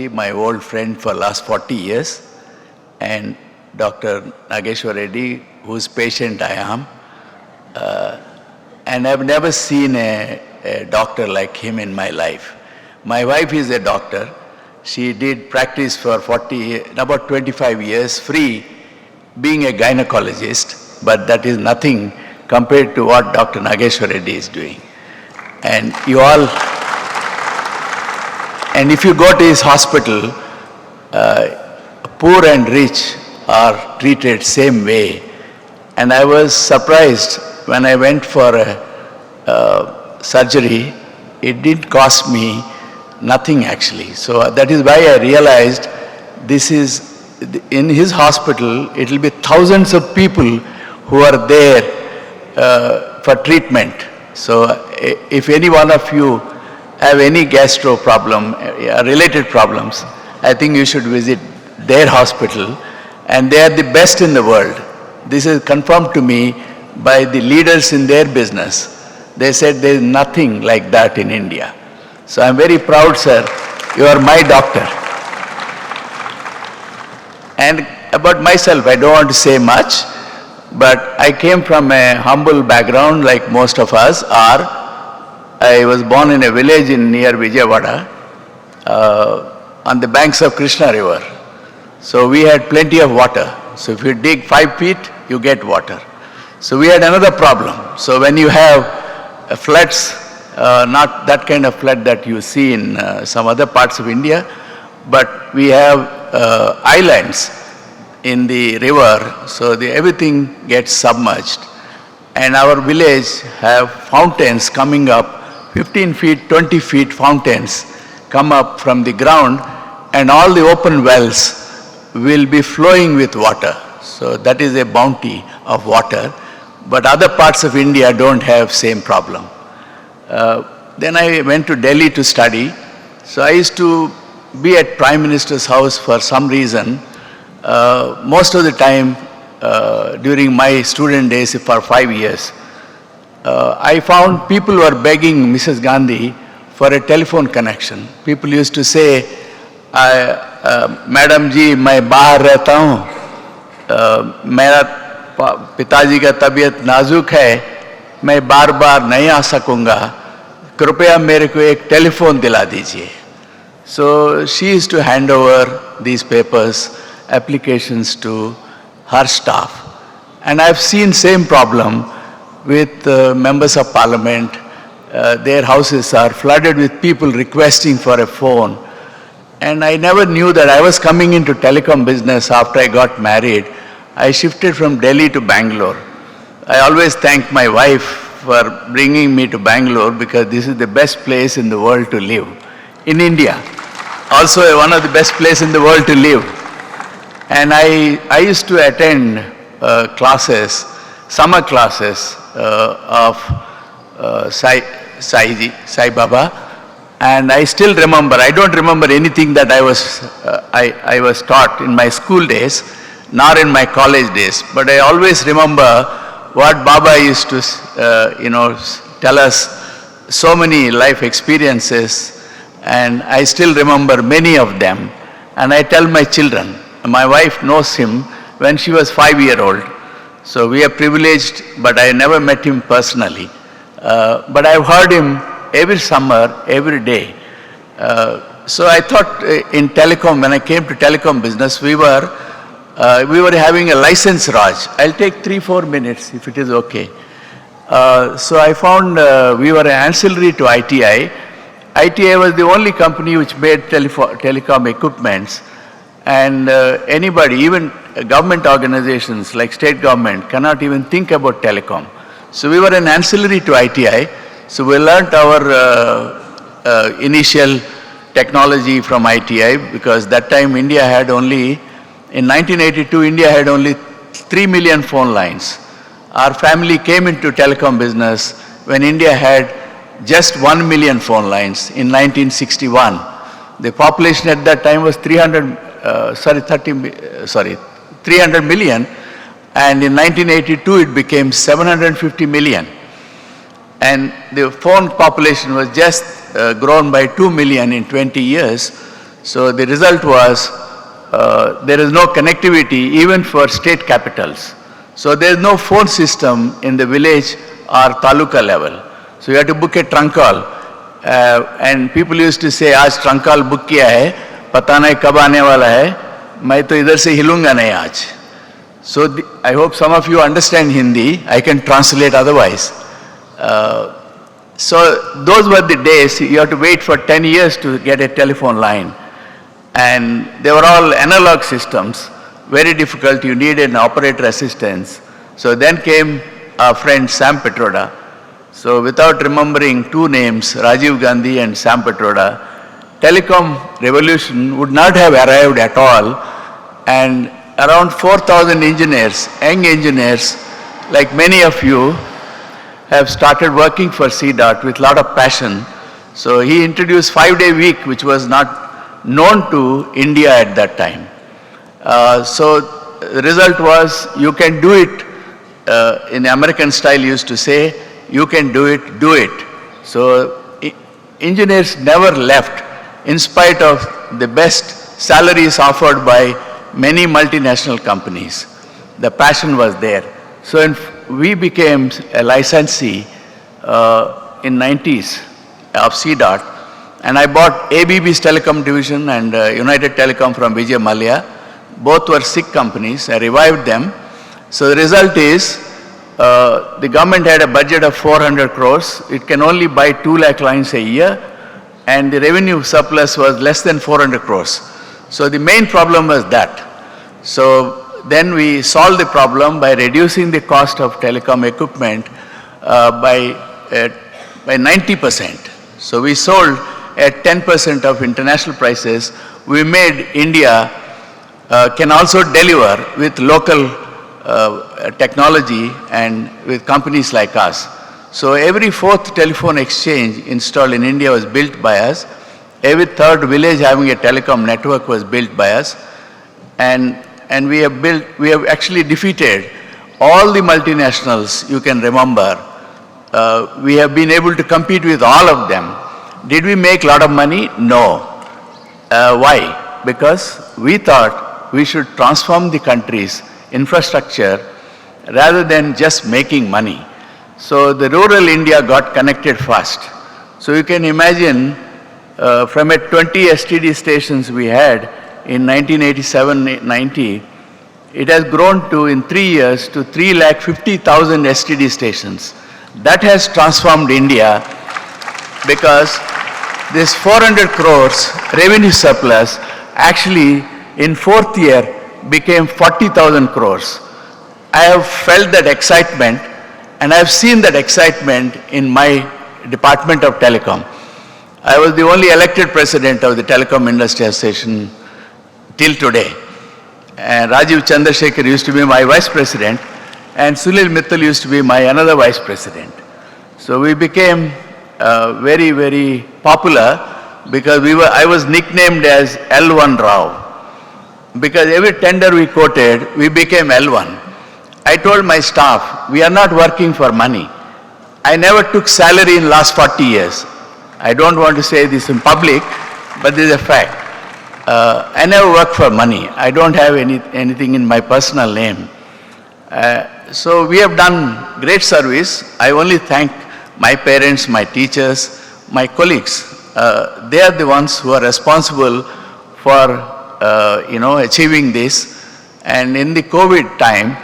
Reddy, my old friend for last 40 years, and Dr. Nageshwar Reddy, whose patient I am. And I've never seen a doctor like him in my life. My wife is a doctor. She did practice for about 25 years, free, being a gynecologist, but that is nothing compared to what Dr. Nageshwar Reddy is doing. And you all, and if you go to his hospital, poor and rich are treated same way. And I was surprised when I went for a surgery. It didn't cost me nothing actually. So that is why I realized this is, in his hospital, it will be thousands of people who are there for treatment. So if any one of you have any gastro problem, related problems, I think you should visit their hospital, and they are the best in the world. This is confirmed to me by the leaders in their business. They said there is nothing like that in India. So I'm very proud, sir. You are my doctor. And about myself, I don't want to say much, but I came from a humble background like most of us are. I was born in a village near Vijayawada on the banks of Krishna River. So we had plenty of water. So if you dig 5 feet, you get water. So we had another problem. So when you have floods, not that kind of flood that you see in some other parts of India, but we have islands in the river, so everything gets submerged. And our village have fountains coming up, 15 feet, 20 feet fountains come up from the ground, and all the open wells will be flowing with water. So that is a bounty of water. But other parts of India don't have same problem. Then I went to Delhi to study. So I used to be at Prime Minister's house for some reason. Most of the time during my student days for 5 years, I found people were begging Mrs. Gandhi for a telephone connection. People used to say, Madam ji, मैं बाहर रहता हूँ, मेरा पिताजी का तबीयत नाजुक है, मैं बार बार नहीं आ सकूँगा, कृपया मेरे को एक टेलीफोन दिला दीजिए. So she used to hand over these papers, applications to her staff. And I've seen same problem with members of parliament. Their houses are flooded with people requesting for a phone. And I never knew that I was coming into telecom business after I got married. I shifted from Delhi to Bangalore. I always thank my wife for bringing me to Bangalore because this is the best place in the world to live. In India, also one of the best places in the world to live. And I used to attend classes, summer classes of Sai Baba. And I still remember, I don't remember anything that I was taught in my school days, nor in my college days. But I always remember what Baba used to, tell us, so many life experiences, and I still remember many of them. And I tell my children, my wife knows him when she was 5-year-old. So we are privileged, but I never met him personally. But I've heard him every summer, every day. So I thought in telecom, when I came to telecom business, we were having a license Raj. I'll take 3-4 minutes if it is okay. So I found we were ancillary to ITI. ITI was the only company which made telecom equipments, and anybody, even government organizations like state government, cannot even think about telecom. So we were an ancillary to ITI. So we learnt our initial technology from ITI, because that time India had only, in 1982, India had only 3 million phone lines. Our family came into telecom business when India had just 1 million phone lines in 1961. The population at that time was 300 million, and in 1982 it became 750 million. And the phone population was just grown by 2 million in 20 years. So the result was there is no connectivity even for state capitals. So there is no phone system in the village or taluka level. So you have to book a trunk call. And people used to say, आज trunk call book किया है, पता नहीं कब आने वाला है, मैं तो इधर से हिलूंगा नहीं आज. So I hope some of you understand Hindi. I can translate otherwise. So those were the days. You have to wait for 10 years to get a telephone line. And they were all analog systems, very difficult. You needed an operator assistance. So then came our friend Sam Petroda. So without remembering two names, Rajiv Gandhi and Sam Petroda, telecom revolution would not have arrived at all. And around 4,000 engineers, young engineers, like many of you, have started working for CDOT with a lot of passion. So he introduced 5-day week, which was not known to India at that time. So the result was, you can do it, in American style used to say, you can do it, do it. So engineers never left in spite of the best salaries offered by many multinational companies. The passion was there. So we became a licensee in 90s of CDOT, and I bought ABB's telecom division and United Telecom from Vijay Mallya. Both were sick companies. I revived them. So the result is, the government had a budget of 400 crores. It can only buy 2 lakh lines a year, and the revenue surplus was less than 400 crores. So the main problem was that. So then we solved the problem by reducing the cost of telecom equipment by 90%. So we sold at 10% of international prices. We made India can also deliver with local technology and with companies like us. So every 4th telephone exchange installed in India was built by us. Every 3rd village having a telecom network was built by us. And we have actually defeated all the multinationals you can remember. We have been able to compete with all of them. Did we make a lot of money? No. Why? Because we thought we should transform the country's infrastructure rather than just making money. So the rural India got connected fast. So you can imagine from a 20 STD stations we had in 1987-90, it has grown to, in 3 years, to 350,000 STD stations. That has transformed India, because this 400 crores revenue surplus actually in 4th year became 40,000 crores. I have felt that excitement, and I have seen that excitement in my Department of Telecom. I was the only elected president of the Telecom Industry Association till today. And Rajiv Chandrasekhar used to be my vice president, and Sunil Mittal used to be my another vice president. So we became very, very popular, because I was nicknamed as L1 Rao. Because every tender we quoted, we became L1. I told my staff, we are not working for money. I never took salary in last 40 years. I don't want to say this in public, but this is a fact. I never work for money. I don't have anything in my personal name. So we have done great service. I only thank my parents, my teachers, my colleagues. They are the ones who are responsible for achieving this. And in the COVID time,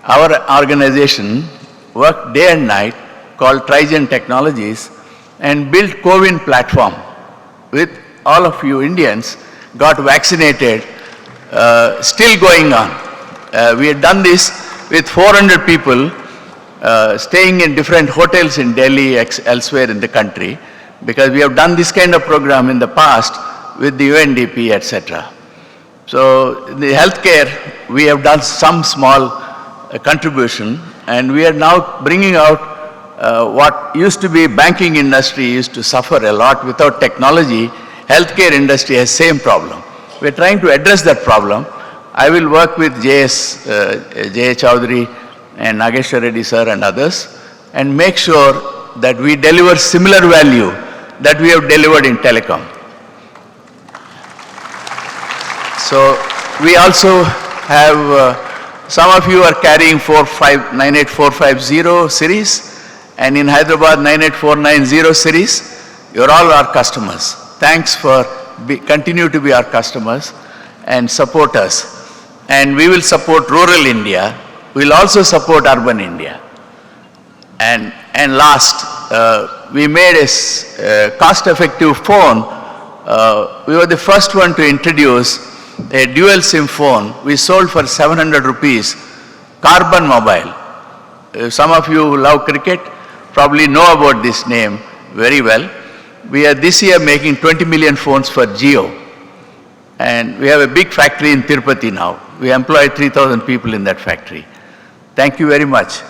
our organization worked day and night, called Trigen Technologies, and built COVID platform with all of you Indians, got vaccinated, still going on. We had done this with 400 people staying in different hotels in Delhi, elsewhere in the country, because we have done this kind of program in the past with the UNDP, etc. So in the healthcare, we have done some small contribution, and we are now bringing out what used to be banking industry used to suffer a lot without technology. Healthcare industry has same problem. We are trying to address that problem. I will work with J.A. Chowdhury and Nageshwar Reddy sir and others, and make sure that we deliver similar value that we have delivered in telecom. So we also have, some of you are carrying 98450 series, and in Hyderabad 98490 series. You're all our customers. Thanks for continue to be our customers and support us. And we will support rural India. We'll also support urban India. And last, we made a cost-effective phone. We were the first one to introduce a dual SIM phone. We sold for 700 rupees, Carbon Mobile. Some of you who love cricket probably know about this name very well. We are this year making 20 million phones for Jio. And we have a big factory in Tirupati now. We employ 3,000 people in that factory. Thank you very much.